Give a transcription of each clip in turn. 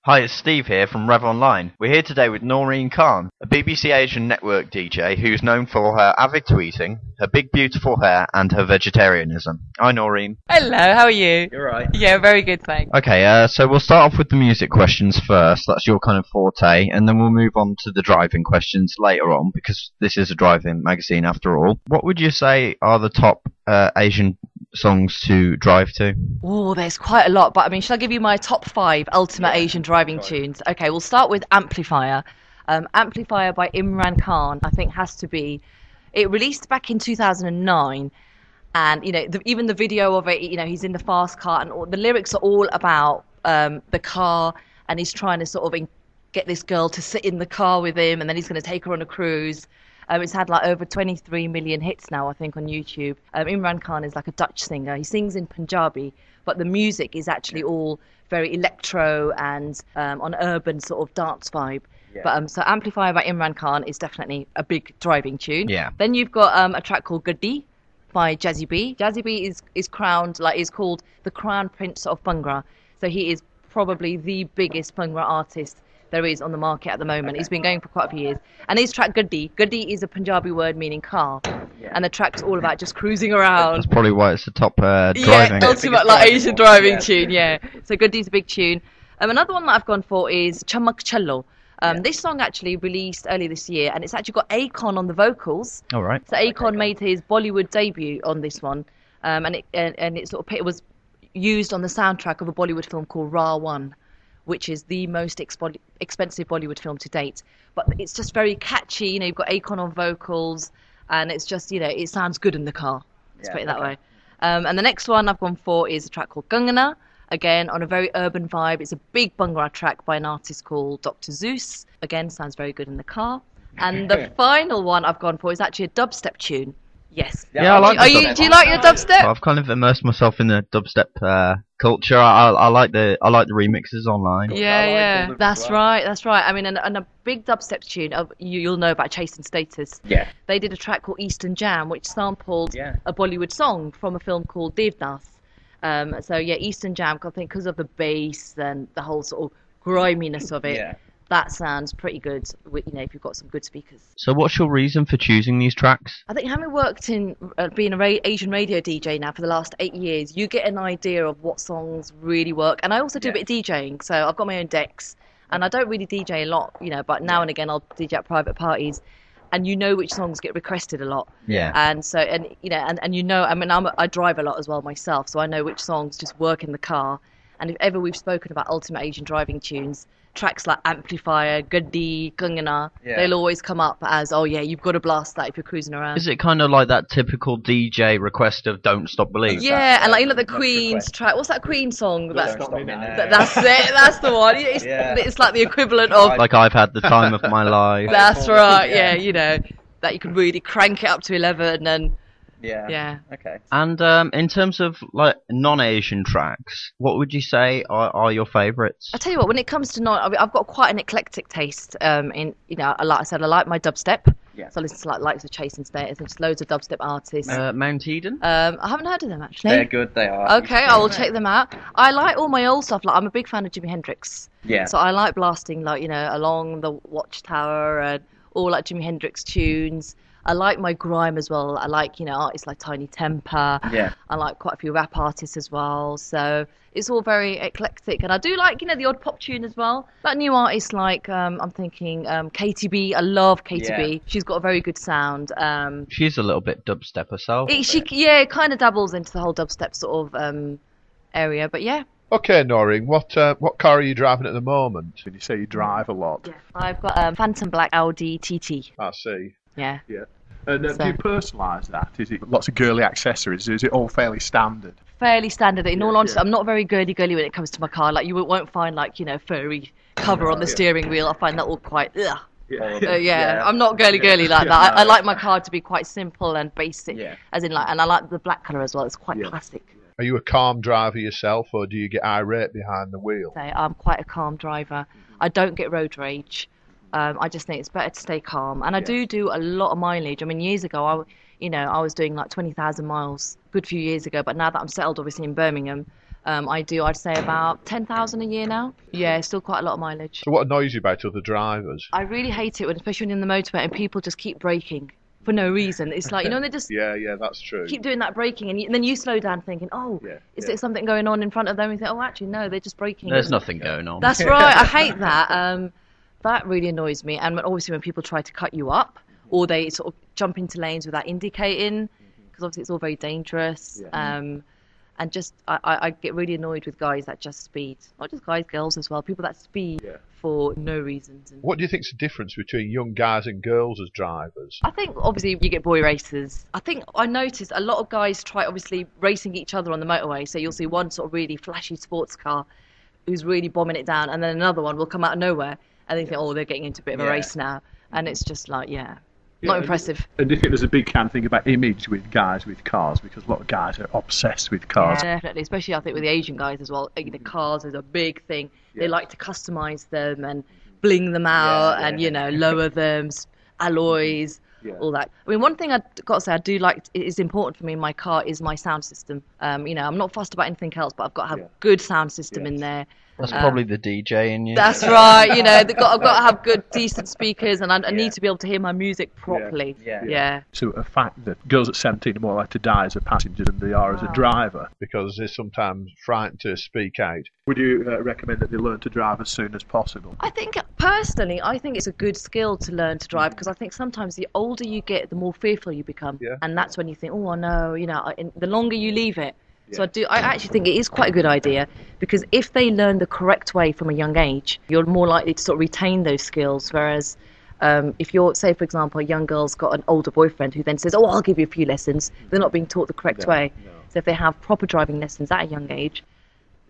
Hi, it's Steve here from Rev Online. We're here today with Noreen Khan, a BBC Asian network DJ who's known for her avid tweeting, her big beautiful hair, and her vegetarianism. Hi, Noreen. Hello, how are you? You're right. Yeah, very good, thanks. Okay, so we'll start off with the music questions first. That's your kind of forte, and then we'll move on to the driving questions later on, because this is a driving magazine after all. What would you say are the top Asian songs to drive to? Oh, there's quite a lot, but I mean, shall I give you my top 5 ultimate Asian driving tunes? Okay, we'll start with Amplifier. Amplifier by Imran Khan, I think has to be. It released back in 2009, and you know, even the video of it, you know, he's in the fast car, and the lyrics are all about the car, and he's trying to sort of get this girl to sit in the car with him, and then he's going to take her on a cruise. It's had like over 23 million hits now, I think, on YouTube. Imran Khan is like a Dutch singer. He sings in Punjabi, but the music is actually all very electro and on urban sort of dance vibe. Yeah. But so Amplifier by Imran Khan is definitely a big driving tune. Yeah. Then you've got a track called Gaddi by Jazzy B. Jazzy B is crowned, like, is called the Crown Prince of Bhangra. So he is probably the biggest Bhangra artist there is on the market at the moment. Okay. He's been going for quite a few years. And his track Gaddi is a Punjabi word meaning car. Yeah. And the track's all about just cruising around. That's probably why it's the top driving. Yeah, ultimate like Asian driving tune, yeah. So Gaddi's a big tune. Another one that I've gone for is Chamak Challo. This song actually released earlier this year, and it's actually got Akon on the vocals. All right. So Akon made his Bollywood debut on this one, and it was used on the soundtrack of a Bollywood film called Ra 1, which is the most expensive Bollywood film to date. But it's just very catchy. You know, you've got Akon on vocals, and it's just, you know, it sounds good in the car. Let's put it that way. And the next one I've gone for is a track called Gangana. Again, on a very urban vibe. It's a big Bhangra track by an artist called Dr. Zeus. Again, sounds very good in the car. And the final one I've gone for is actually a dubstep tune. Yes. Yeah, I like do you like your dubstep? I've kind of immersed myself in the dubstep culture. I like the remixes online. Yeah, that's right. I mean, and a big dubstep tune. You'll know about Chase and Status. Yeah. They did a track called Eastern Jam, which sampled a Bollywood song from a film called Devdas. So yeah, Eastern Jam, I think, because of the bass and the whole sort of griminess of it. Yeah. That sounds pretty good, you know, if you've got some good speakers. So what's your reason for choosing these tracks? I think having worked in being an Asian radio DJ now for the last 8 years, you get an idea of what songs really work. And I also do a bit of DJing, so I've got my own decks. And I don't really DJ a lot, you know, but now and again I'll DJ at private parties. And you know which songs get requested a lot. Yeah. And so, and you know, and you know, I mean, I drive a lot as well myself, so I know which songs just work in the car. And if ever we've spoken about ultimate Asian driving tunes, tracks like Amplifier, Gaddi, Gangana, they'll always come up as, oh yeah, you've got to blast that if you're cruising around. Is it kind of like that typical DJ request of Don't Stop Believing? Yeah, and like, you know, the Queen's track. What's that Queen song? That's it. That's the one. It's like the equivalent of... Like I've had the time of my life. That's right, yeah, you know, that you can really crank it up to 11 and... Yeah. Okay. And in terms of like non-Asian tracks, what would you say are your favourites? I tell you what, when it comes to I've got quite an eclectic taste. In, you know, like I said, I like my dubstep. Yeah. So I listen to like likes of Chase and Status and just loads of dubstep artists. Mount Eden. I haven't heard of them actually. They're good. They are. Okay, I will check them out. I like all my old stuff. Like I'm a big fan of Jimi Hendrix. Yeah. So I like blasting, like, you know, along the Watchtower and all like Jimi Hendrix tunes. I like my grime as well. I like, you know, artists like Tiny Temper. Yeah. I like quite a few rap artists as well. So it's all very eclectic. And I do like, you know, the odd pop tune as well. Like new artists like, I'm thinking KTB. I love KTB. Yeah. She's got a very good sound. She's a little bit dubstep herself. It kind of dabbles into the whole dubstep sort of area. But yeah. Okay, Noreen, what car are you driving at the moment? When you say you drive a lot. Yeah. I've got Phantom Black Audi TT. I see. Yeah. Yeah. And do you personalise that? Is it lots of girly accessories? Is it all fairly standard? Fairly standard. In all honesty, I'm not very girly when it comes to my car. Like, you won't find, like, you know, furry cover on the steering wheel. I find that all quite, ugh. Yeah. I'm not girly like that. I like my car to be quite simple and basic, as in, like, and I like the black colour as well. It's quite classic. Are you a calm driver yourself, or do you get irate behind the wheel? I'm quite a calm driver. I don't get road rage. I just think it's better to stay calm. And I do a lot of mileage. I mean, years ago, I was doing like 20,000 miles a good few years ago. But now that I'm settled, obviously, in Birmingham, I'd say about 10,000 a year now. Yeah, still quite a lot of mileage. So what annoys you about other drivers? I really hate it when, especially when in the motorway and people just keep braking for no reason. It's like, they just Yeah, that's true. keep doing that braking, and then you slow down thinking, is there something going on in front of them? And you think, oh, actually, no, they're just braking. There's nothing going on. That's right. I hate that. That really annoys me. And obviously when people try to cut you up, or they sort of jump into lanes without indicating, because obviously it's all very dangerous. And just, I get really annoyed with guys that just speed. Not just guys, girls as well. People that speed for no reasons. And What do you think's the difference between young guys and girls as drivers? I think obviously you get boy racers. I think I noticed a lot of guys try obviously racing each other on the motorway. So you'll see one sort of really flashy sports car who's really bombing it down, and then another one will come out of nowhere, and they think, oh, they're getting into a bit of a race now. And it's just like, not impressive. And do you think there's a big thing about image with guys with cars? Because a lot of guys are obsessed with cars. Yeah, definitely, especially I think with the Asian guys as well. The cars is a big thing. They like to customise them and bling them out and, lower them, alloys, all that. I mean, one thing I've got to say I do like, it is important for me in my car, is my sound system. I'm not fussed about anything else, but I've got to have a good sound system in there. That's probably the DJ in you. That's right. I've got to have good, decent speakers, and I need to be able to hear my music properly. Yeah. So a fact that girls at 17 are more likely to die as a passenger than they are as a driver. Because they're sometimes frightened to speak out. Would you recommend that they learn to drive as soon as possible? I think, personally, it's a good skill to learn to drive, because I think sometimes the older you get, the more fearful you become. And that's when you think, oh, no, the longer you leave it. So I actually think it is quite a good idea, because if they learn the correct way from a young age, you're more likely to sort of retain those skills. Whereas if you're, say, for example, a young girl's got an older boyfriend who then says, oh, I'll give you a few lessons, they're not being taught the correct way. So if they have proper driving lessons at a young age,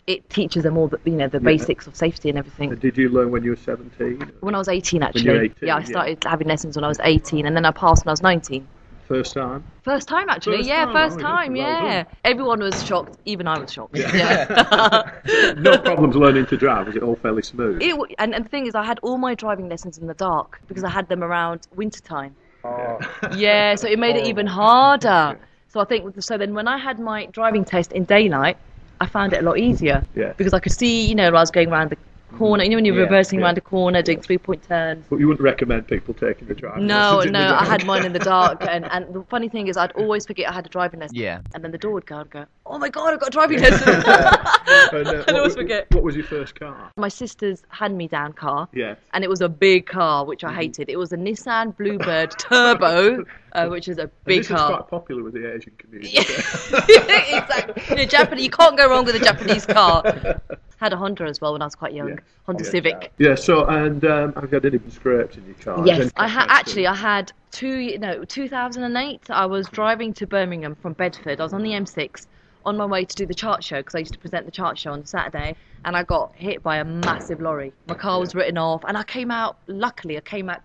it teaches them all the basics of safety and everything. And did you learn when you were 17? When I was 18, actually. When you were 18, I started having lessons when I was 18, and then I passed when I was 19. First time? First time, actually. First time. Well Everyone was shocked. Even I was shocked. No problems learning to drive. Was it all fairly smooth? And the thing is, I had all my driving lessons in the dark, because I had them around winter time. Oh. Yeah, so it made it even harder. So then when I had my driving test in daylight, I found it a lot easier. Because I could see, I was going around the corner, when you're reversing around a corner, doing 3-point turns. But you wouldn't recommend people taking the driving No, lessons in the dark? I had mine in the dark, and the funny thing is, I'd always forget I had a driving lesson. Yeah. And then the door would go and go, oh my God, I've got a driving lesson. I'd always forget. What was your first car? My sister's hand-me-down car. Yeah. And it was a big car, which I hated. It was a Nissan Bluebird Turbo, which is a big this car. This is quite popular with the Asian community. Exactly. Japanese, you can't go wrong with a Japanese car. Had a Honda as well when I was quite young. Honda Civic. Yeah, so, and have you had any scrapes in your car? Yes, I had 2008, I was driving to Birmingham from Bedford. I was on the M6 on my way to do the chart show, because I used to present the chart show on Saturday, and I got hit by a massive lorry. My car was written off, and I came out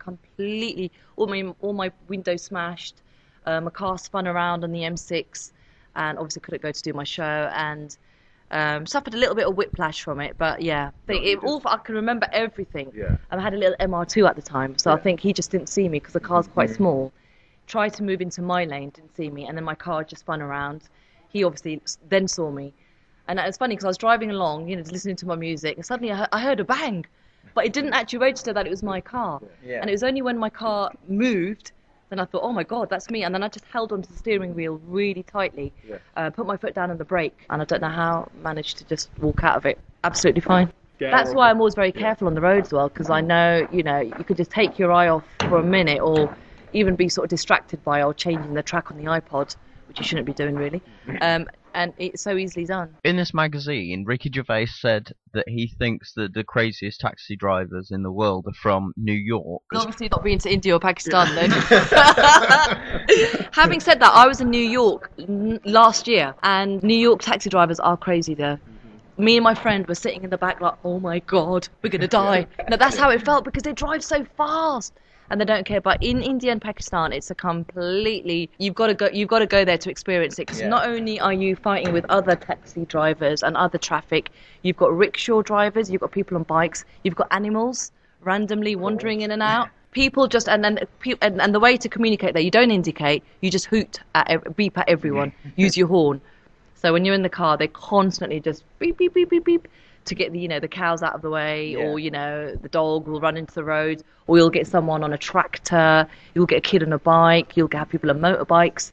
completely, all my windows smashed, my car spun around on the M6, and obviously couldn't go to do my show, and suffered a little bit of whiplash from it, but I can remember everything. I had a little MR2 at the time, so I think he just didn't see me because the car's quite small. Tried to move into my lane, didn't see me, and then my car just spun around. He obviously then saw me, and it was funny because I was driving along, listening to my music, and suddenly I heard a bang, but it didn't actually register that it was my car. And it was only when my car moved, then I thought, oh my God, that's me. And then I just held onto the steering wheel really tightly, put my foot down on the brake, and I don't know how I managed to just walk out of it. Absolutely fine. That's why I'm always very careful on the road as well, because I know, you could just take your eye off for a minute, or even be sort of distracted by changing the track on the iPod, which you shouldn't be doing really. And it's so easily done. In this magazine, Ricky Gervais said that he thinks that the craziest taxi drivers in the world are from New York. Obviously not being to India or Pakistan then. Having said that, I was in New York last year, and New York taxi drivers are crazy there. Me and my friend were sitting in the back like, oh my God, we're going to die. No, that's how it felt, because they drive so fast. And they don't care. But in India and Pakistan, it's a completely, you've got to go there to experience it. Because not only are you fighting with other taxi drivers and other traffic, you've got rickshaw drivers, you've got people on bikes, you've got animals randomly wandering in and out. People just, and the way to communicate there, you don't indicate, you just beep at everyone, use your horn. So when you're in the car, they constantly just beep, beep, beep, beep, beep to get the cows out of the way, or the dog will run into the road, or you'll get someone on a tractor, you'll get a kid on a bike, you'll have people on motorbikes,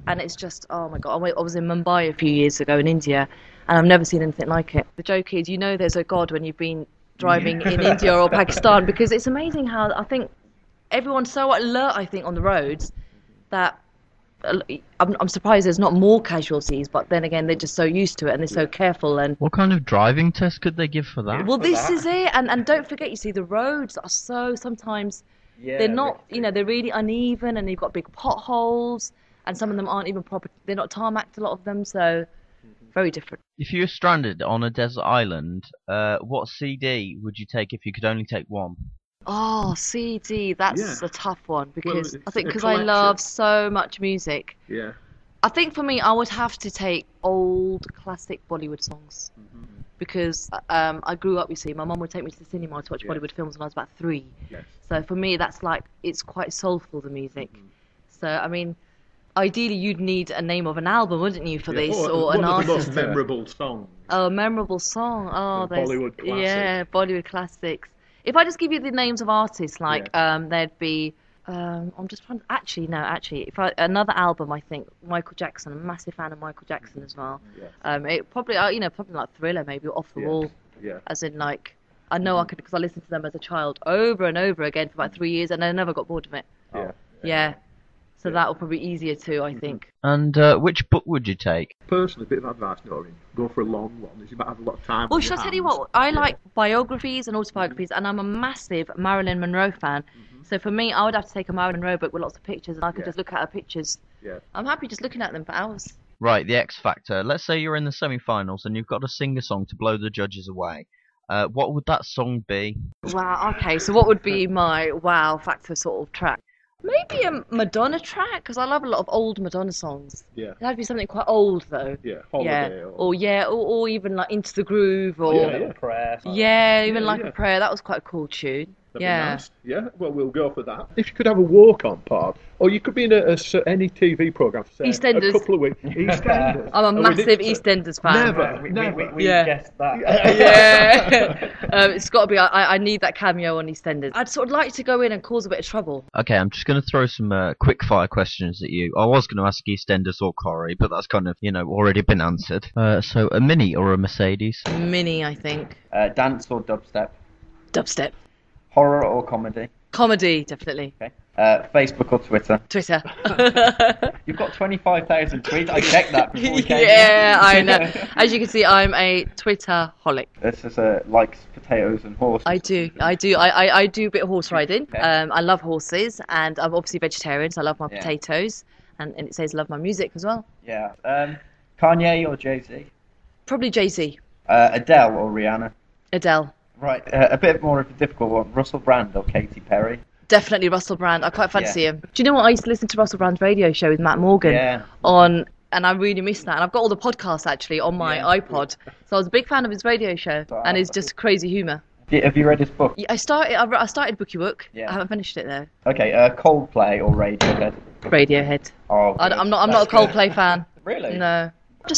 and it's just, oh my God. I was in Mumbai a few years ago in India, and I've never seen anything like it. The joke is, there's a God when you've been driving in India or Pakistan, because it's amazing how I think everyone's so alert, I think, on the roads that I'm surprised there's not more casualties, but then again, they're just so used to it and they're so careful. And what kind of driving test could they give for that? Well, this is it, and don't forget, the roads are so sometimes they're not, they're really uneven, and you've got big potholes, and some of them aren't even proper. They're not tarmacked, a lot of them, so very different. If you were stranded on a desert island, what CD would you take if you could only take one? Oh, CD, that's a tough one, because I think I love so much music. Yeah. I think for me, I would have to take old classic Bollywood songs, because I grew up, my mum would take me to the cinema to watch Bollywood films when I was about 3. Yes. So for me, that's it's quite soulful, the music. So, I mean, ideally you'd need a name of an album, wouldn't you, for this, or an artist? One of the most memorable songs. Oh, a memorable song. Oh, Bollywood classics. Yeah, Bollywood classics. If I just give you the names of artists, there'd be, I'm just trying to, actually, another album, I think, Michael Jackson. I'm a massive fan of Michael Jackson as well. Yeah. It probably, probably like Thriller, maybe, or Off the Wall. Yeah. As in, I know I could, because I listened to them as a child over and over again for about 3 years, and I never got bored of it. Yeah. Yeah. So that will probably be easier too, I think. And which book would you take? Personally, a bit of advice, Noreen. Go for a long one, as you might have a lot of time. Well, shall I tell you what? I like biographies and autobiographies, and I'm a massive Marilyn Monroe fan. So for me, I would have to take a Marilyn Monroe book with lots of pictures, and I could just look at her pictures. Yeah. I'm happy just looking at them for hours. Right, the X Factor. Let's say you're in the semi-finals and you've got to sing a song to blow the judges away. What would that song be? Wow, okay, so what would be my wow factor sort of track? Maybe a Madonna track, because I love a lot of old Madonna songs. Yeah. It had to be something quite old, though. Yeah, Holiday. Or even like Into the Groove, or Prayer. A Prayer. That was quite a cool tune. That'd be nice. Yeah, well, we'll go for that. If you could have a walk-on part, or you could be in any TV programme for, say, EastEnders. a couple of weeks. EastEnders. I'm a massive EastEnders fan. Never. We guessed that. It's got to be. I need that cameo on EastEnders. I'd sort of like to go in and cause a bit of trouble. Okay, I'm just going to throw some quick-fire questions at you. I was going to ask EastEnders or Corrie, but that's kind of, already been answered. So, a Mini or a Mercedes? Mini, I think. Dance or dubstep? Dubstep. Horror or comedy? Comedy, definitely. Okay. Facebook or Twitter? Twitter. You've got 25,000 tweets. I checked that before we came Yeah, I know. As you can see, I'm a Twitter-holic. This is likes potatoes and horses. I do. I do a bit of horse riding. Okay. I love horses, and I'm obviously vegetarian, so I love my potatoes. And it says love my music as well. Yeah. Kanye or Jay-Z? Probably Jay-Z. Adele or Rihanna? Adele. Right. A bit more of a difficult one. Russell Brand or Katy Perry? Definitely Russell Brand. I quite fancy him. Do you know what? I used to listen to Russell Brand's radio show with Matt Morgan and I really miss that. And I've got all the podcasts actually on my iPod. So I was a big fan of his radio show, and his just crazy humour. Have you read his book? Yeah, I started Bookie Book. Yeah. I haven't finished it though. Okay. Coldplay or Radiohead? Radiohead. Oh, I'm not a Coldplay fan. Really? No.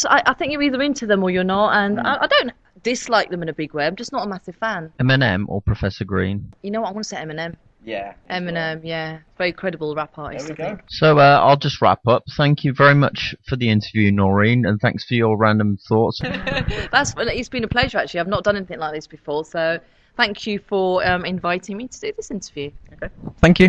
I think you're either into them or you're not, and I don't dislike them in a big way. I'm just not a massive fan. Eminem or Professor Green? You know what? I want to say Eminem. Yeah. Eminem, yeah. Very credible rap artist, There we I think. go. So I'll just wrap up. Thank you very much for the interview, Noreen, and thanks for your random thoughts. It's been a pleasure, actually. I've not done anything like this before, so thank you for inviting me to do this interview. Okay. Thank you.